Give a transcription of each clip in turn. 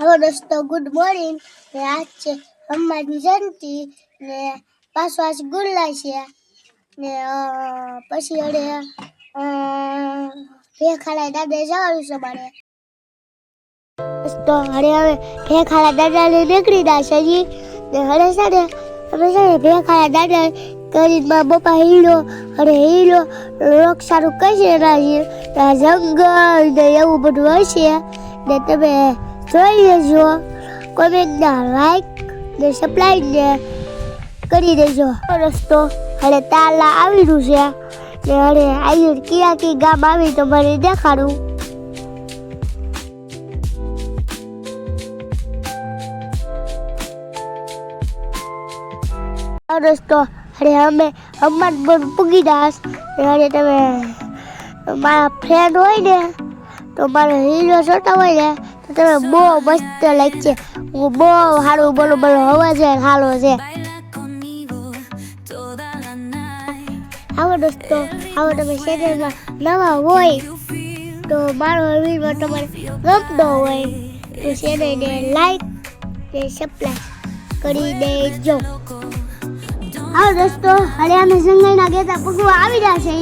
Hello दोस्तों, good morning. ने आज છે હનુમાન જયંતિ ને પાછો આજ ગુલ્લા છે ને પછી અડે ભેખાડા દાદા જવાનું છે મારે. તો હરે હવે ભેખાડા દાદા ને નીકળી દાશે જી ને હરે સાડે અમે સાડે ભેખાડા દાદા કરીને મારા પપ્પા હીરો અરે હીરો રોક સારું કઈ રાજી જંગલ ને એવું બધું હશે ને તમે જોઈ લેજો. કોમેન્ટના લાઈક ને સબસ્ક્રાઇબ ને કરી દેજો. રસ્તો હવે તાલા આવેલું છે ને હવે અહીં ક્યાં કી ગામ આવી તો મને દેખાડું. રસ્તો હવે અમે હનુમાન પૂગી દાસ હવે તમે મારા ફ્રેન્ડ હોય ને તો મારો હીરો જોતા હોય ને તો તમે બહુ મસ્ત લાગશે. હું બહુ સારું બોલું અવાજ સારો છે. આવો દોસ્તો, આવો તમે ચેનલમાં નવા હોય તો મારો વિડીયો તમારે ગમતો હોય તો ચેનલને લાઈક ને સબસ્ક્રાઇબ કરી દેજો. આવો દોસ્તો, હવે અમે જંગલના ગેટા પગવા આવી રહ્યા છે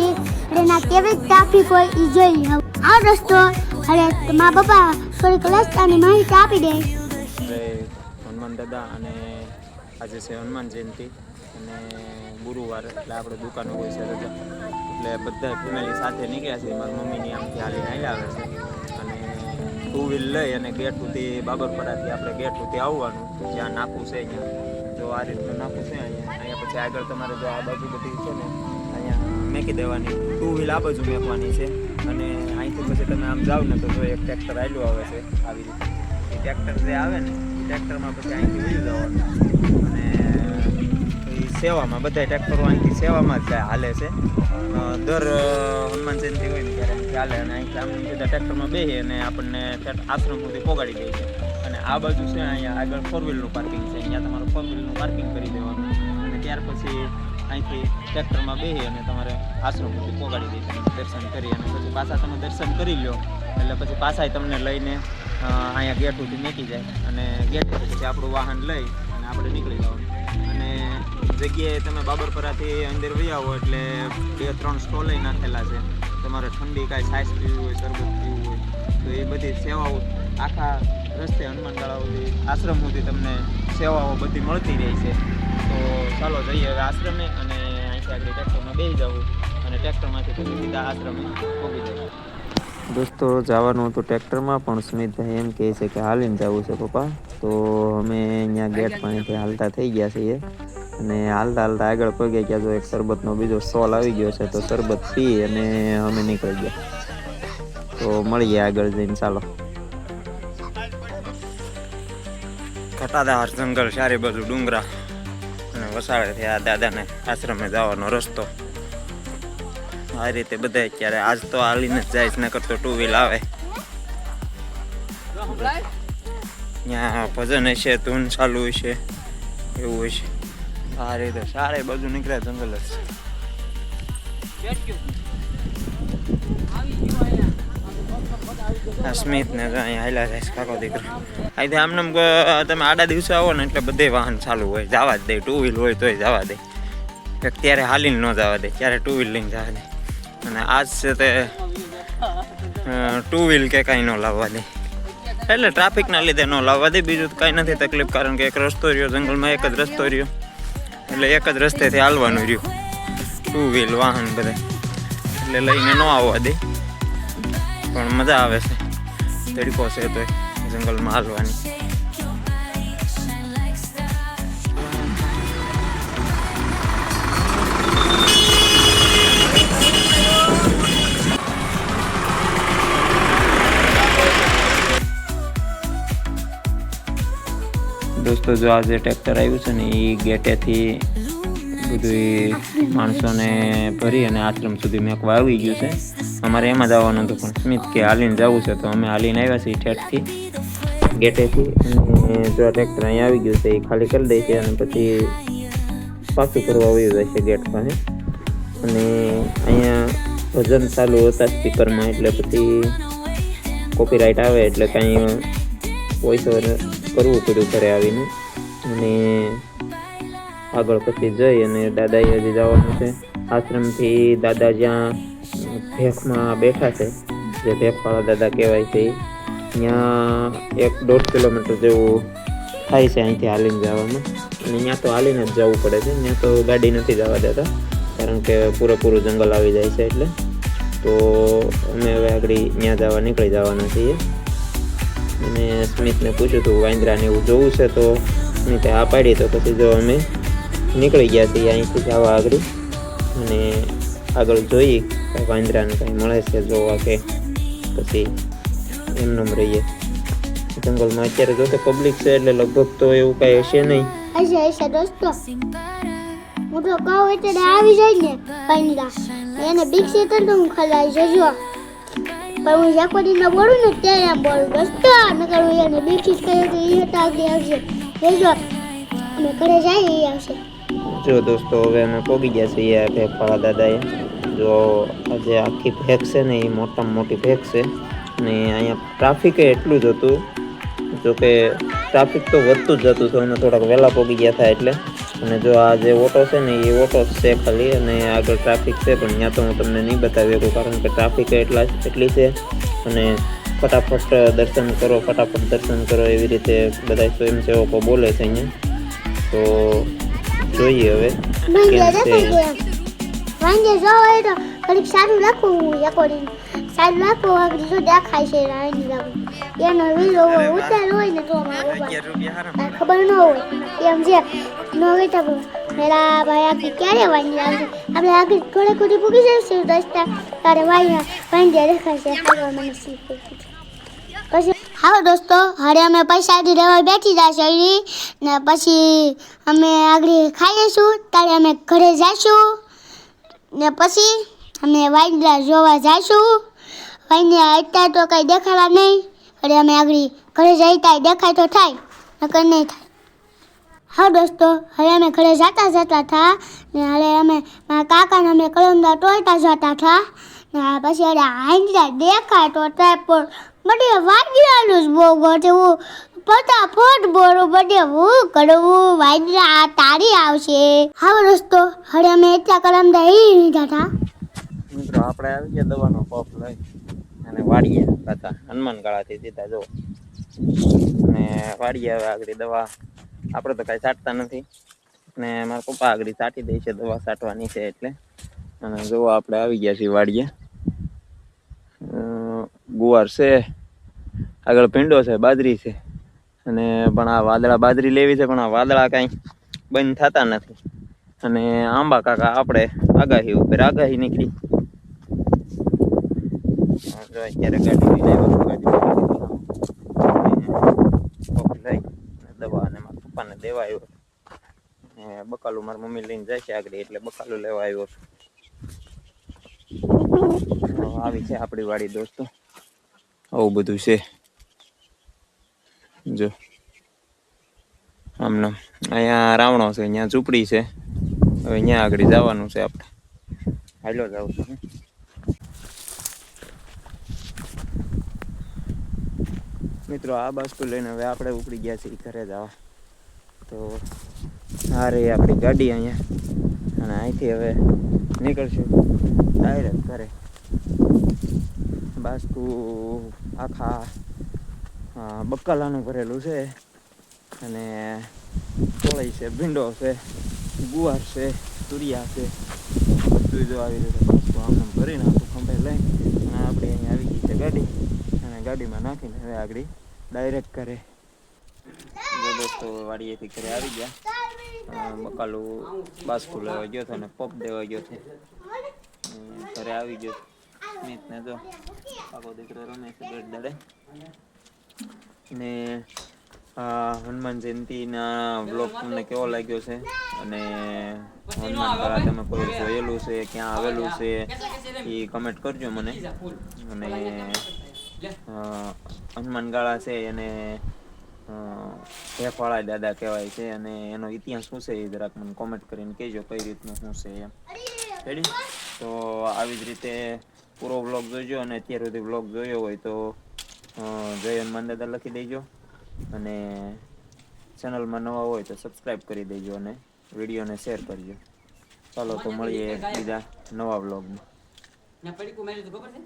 એના કેવી ટ્રાફિક હોય એ જોઈ. આવો દોસ્તો, હવે મારા પપ્પા થોડીક રસ્તાની માહિતી આપી દે. હનુમાન દાદા અને આજે છે હનુમાન જયંતિ અને ગુરુવાર એટલે આપણે દુકાનો હોય છે રજા એટલે બધા ફેમિલી સાથે નીકળ્યા છે. મારી મમ્મીની આમથી હાલીને આવ્યા આવે છે અને ટુ વ્હીલ લઈ અને ગેટ સુધી બાબરપરાથી આપણે ગેટ સુધી આવવાનું. જ્યાં નાકું છે અહીંયા જો આ રીતનું નાકું છે અહીંયા પછી આગળ તમારે જો આ બાજુ બધી છે ને અહીંયા મેકી દેવાની. ટુ વ્હીલ આ બાજુ મેકવાની છે અને અહીંથી પછી તમે આમ જાઓ ને તો જો એક ટ્રેક્ટર આવેલું આવે છે આવી રીતે. એ ટ્રેક્ટર જે આવે ને ટ્રેક્ટરમાં પછી અહીંથી વયું જવાનું અને સેવામાં બધા ટ્રેક્ટરો અહીંથી સેવામાં જ હાલે છે. દર હનુમાન જયંતિ હોય ને ત્યારે અહીંથી હાલે અને અહીંથી આમ બધા ટ્રેક્ટરમાં બેસી અને આપણને આશ્રમ સુધી પહોંચાડી દે છે. અને આ બાજુ છે અહીંયા આગળ ફોર વ્હીલનું પાર્કિંગ છે, અહીંયા તમારે ફોર વ્હીલનું પાર્કિંગ કરી દેવાનું અને ત્યાર પછી અહીંથી ટ્રેક્ટરમાં બેસી અને તમારે આશ્રમ સુધી પહોંચાડી દે છે. દર્શન કરી અને પછી પાછા તમે દર્શન કરી લો એટલે પછી પાછા તમને લઈને અહીંયા ગેટ સુધી મૂકી જાય અને ગેટ પછી આપણું વાહન લઈ અને આપણે નીકળી જવાનું. અને જગ્યાએ તમે બાબરપરાથી અંદર વહી આવો એટલે 2-3 સ્ટોલ નાખેલા છે. તમારે ઠંડી કાંઈ છાશ પીવી હોય, શરબત પીવું હોય તો એ બધી સેવાઓ આખા રસ્તે હનુમાનગાળા સુધી આશ્રમ સુધી તમને સેવાઓ બધી મળતી રહી છે. તો ચાલો જઈએ હવે આશ્રમે અને અહીંથી આગળ ટ્રેક્ટરમાં બેસી જવું અને ટ્રેક્ટરમાંથી પછી સીધા આશ્રમે પહોંચી જવું. દોસ્તો જવાનું હતું ટ્રેક્ટરમાં પણ સ્મિતભાઈ એમ કહે છે કે હાલીને જવું છે પપ્પા. તો અમે અહીંયા ગેટ પાણીથી હાલતા થઈ ગયા છીએ અને હાલતા આગળ પગે ગયા તો એક શરબતનો બીજો સ્ટોલ આવી ગયો છે તો શરબત પી અને અમે નીકળી ગયા. તો મળીએ આગળ જઈને. ચાલો. ઘટાદાર જંગલ, ચારે બાજુ ડુંગરા અને વસાડેથી આ દાદાને આશ્રમે જવાનો રસ્તો. આ રીતે બધા ક્યારે આજ તો હાલીને જ જાય ન કરતો ટુ વ્હીલ આવે. ત્યાં ભજન હશે, ધૂન ચાલુ હશે, એવું હશે. આ રીતે સારે બાજુ નીકળ્યા જંગલ જ. સ્મિત ને અહીંયા હાલ્યા જાય કાકો દીકરો. અહીંથી આમને તમે આડા દિવસે આવો ને એટલે બધે વાહન ચાલુ હોય, જવા જ દે. ટુ વ્હીલ હોય તોય જવા દે. ત્યારે હાલીને ન જવા દે, ત્યારે ટુ વ્હીલ લઈને જવા દે. અને આજ છે તે ટુ વ્હીલ કે કાંઈ ન લાવવા દે. એટલે ટ્રાફિકના લીધે ન લાવવા દે, બીજું તો કાંઈ નથી તકલીફ. કારણ કે એક રસ્તો રહ્યો જંગલમાં, એક જ રસ્તો રહ્યો એટલે એક જ રસ્તેથી હાલવાનું રહ્યું ટુ વ્હીલ વાહન બધા. એટલે લઈને ન આવવા દે પણ મજા આવે છે. તડકો છે તો જંગલમાં હાલવાની. દોસ્તો જો આજે ટ્રેક્ટર આવ્યું છે ને એ ગેટેથી બધું માણસોને ભરી અને આશ્રમ સુધી મેકવા આવી ગયું છે. અમારે એમાં જવાનું હતું પણ સ્મિત કે હાલીને જવું છે તો અમે હાલીને આવ્યા છીએ ઠેઠથી ગેટેથી. અને જો ટ્રેક્ટર અહીંયા આવી ગયું છે એ ખાલી કરી દે છે અને પછી પાછું કરવા આવી જાય છે ગેટ પાસે. અને અહીંયા ભજન ચાલુ હતા સ્પીકરમાં એટલે પછી કોપીરાઇટ આવે એટલે કાંઈ વોઇસ ઓવર કરવું પડ્યું ઘરે આવીને. અને આગળ પછી જઈ અને દાદાએ હજી જવાનું છે આશ્રમથી. દાદા જ્યાં ભેખમાં બેઠા છે, જે ભેખવાળા દાદા કહેવાય છે, ત્યાં 1-1.5 કિલોમીટર જેવું થાય છે અહીંથી હાલીને જવામાં. અને ત્યાં તો હાલીને જ જવું પડે છે, ત્યાં તો ગાડી નથી જવા દેતા, કારણ કે પૂરેપૂરું જંગલ આવી જાય છે. એટલે તો અમે હવે આગળ ત્યાં જવા નીકળી જવાના છીએ. અને સ્મિતને પૂછ્યું હતું વાંદરાને એવું જોવું છે, તો સ્મિતે આ પાડી. તો પછી જો અમે નીકળી ગયા છીએ અહીંથી જવા આગળ. અને આગળ જોઈએ કાંઈ વાંદરાને કાંઈ મળે છે જોવા, કે પછી એમને રહીએ જંગલમાં. અત્યારે જો કે પબ્લિક છે એટલે લગભગ તો એવું કાંઈ હશે નહીં. હશે દોસ્તો, હું તો કહું એટલે આવી જાય ને વાંદરા, એને બીક છે તો હું ખલાઈ જજો. પણ હું જાકોડીમાં બોલું ને ત્યારે આમ બોલું દોસ્તો, નકર હું એને બીક જ કહ્યું કે એ હતા આગળ આવશે જજો, અમે ઘરે જઈએ એ આવશે. જો દોસ્તો, હવે અમે પહોંચી ગયા છીએ ભેખવાળા દાદાએ. જો આજે આખી ભેખ છે ને એ મોટામાં મોટી ભેખ છે. અને અહીંયા ટ્રાફિકે એટલું જ હતું, જોકે ટ્રાફિક તો વધતું જ જતું હતું. અમે થોડાક વહેલા પહોંચી ગયા હતા એટલે. અને જો આ જે ઓટો છે ને એ ઓટો છે ખાલી, અને આગળ ટ્રાફિક છે પણ ત્યાં તો હું તમને નહીં બતાવી શકું, કારણ કે ટ્રાફિક એટલી છે. અને ફટાફટ દર્શન કરો એવી રીતે બધા સ્વયંસેવકો બોલે છે અહીંયા. તો જોઈએ હવે કેમ છે. વાંજે જો હોય તો ઘડીક સારું રાખવું, જાકોડી સારું રાખવું, આગળ જો દેખાય છે રાણી રાખવું. એનો વિલો હોય ઉતાર હોય ને તો ખબર ન હોય એમ છે ન હોય તો પેલા ભાઈ આગળ ક્યારે વાંજી આવશે. આપણે આગળ થોડે થોડી પૂકી જઈશું રસ્તા, તારે વાંજ્યા દેખાય છે. મને શીખવું પછી હા દોસ્તો, હવે અમે પૈસાથી રહેવા બેઠી જશે ને પછી અમે આગળ ખાઈ લઈશું, ત્યારે અમે ઘરે જઈશું ને પછી અમે વાંદરા જોવા જઈશું. વાંદરા અત્યારે તો કંઈ દેખાડા નહીં, એટલે અમે આગળ ઘરે જઈ ત્યાં દેખાય તો થાય, નકર નહીં થાય. હા દોસ્તો, હવે અમે ઘરે જતા હતા ને હવે અમે મારા કાકાને અમે કલમદાર તોડતા જતા હતા ને પછી અરે વાંદરા દેખાય તો થાય, પણ બધે વાંદરાનું જ બહુ ગોઠવું, ફટાફટ બોલું બધે હું કરવું, વાંદરા તારી આવશે. હા દોસ્તો, હવે અમે એટલા કલમદાર એ લીધા હતા. મિત્રો આપણે આવી ગયા દવાનો પફ લઈ અને વાડીએ હતા હનુમાન ગાળાથી સીધા જો. અને વાડીએ હવે આગળ દવા આપણે તો કાંઈ છાંટતા નથી, ને મારા પપ્પા આગળ છાંટી દે છે દવા છાંટવાની છે એટલે. અને જો આપણે આવી ગયા છીએ વાડીએ. ગુવાર છે, આગળ ભીંડો છે, બાજરી છે. અને પણ આ વાદળા બાજરી લેવી છે, પણ આ વાદળા કાંઈ બંધ થતા નથી. અને આંબા કાકા આપણે આગાહી ઉપર આગાહી નીકળી. જો અત્યારે ગાડી લઈને લઈ દવા અને મારા પપ્પાને દેવા આવ્યો. બકાલું મારી મમ્મી લઈને જાય છે આગળ, એટલે બકાલું લેવા આવ્યો છું. આવી છે આપણી વાડી દોસ્તો, આવું બધું છે જો. આમનામ અહીંયા રાવણો છે, અહીંયા ઝૂંપડી છે. હવે અહીંયા આગળ જવાનું છે આપણે. હાલો જાવ છું. મિત્રો આ બાસ્કુ લઈને હવે આપણે ઉપડી ગયા છીએ ઘરે જવા. તો આ રહી આપણી ગાડી અહીંયા, અને અહીંથી હવે નીકળશું ડાયરેક્ટ ઘરે. બાસ્કુ આખા બકાલાનું ભરેલું છે, અને કોળઈ છે, ભીંડો છે, ગુવાર છે, તુરિયા છે, બધું જો આવી રીતે બાસ્કુ આમને ભરી નાખું ખંભે લઈ. અને આપણે અહીંયા આવી ગઈ છે ગાડી, અને ગાડીમાં નાખીને હવે આગળ ડાયરેક્ટ ઘરે. જો દોસ્તો વાડીએથી ઘરે આવી ગયા. બકાલું બાસ્કુ લેવા ગયો હતો અને પપ દેવા ગયો હતો. ઘરે આવી ગયો સ્મિતને જો આખો દીકરો રમે છે બેટ દાડે. ને હનુમાન જયંતિના બ્લોગ તમને કેવો લાગ્યો છે, અને હનુમાન ગાળા તમે કોઈ જોયેલું છે, ક્યાં આવેલું છે એ કમેન્ટ કરજો મને. અને હનુમાન ગાળા છે એને ભેખવાળા દાદા કહેવાય છે, અને એનો ઇતિહાસ શું છે એ જરાક મને કોમેન્ટ કરીને કહેજો કઈ રીતનું શું છે એમ. રેડી? તો આવી જ રીતે પૂરો વ્લોગ જોઈજો, અને અત્યાર સુધી વ્લોગ જોયો હોય તો જય હનુમાન દાદા લખી દેજો. અને ચેનલમાં નવા હોય તો સબસ્ક્રાઈબ કરી દેજો અને વિડીયોને શેર કરજો. ચાલો તો મળીએ બીજા નવા વ્લોગમાં. ત્યાં પડીકું માર્યું તો ખબર છે?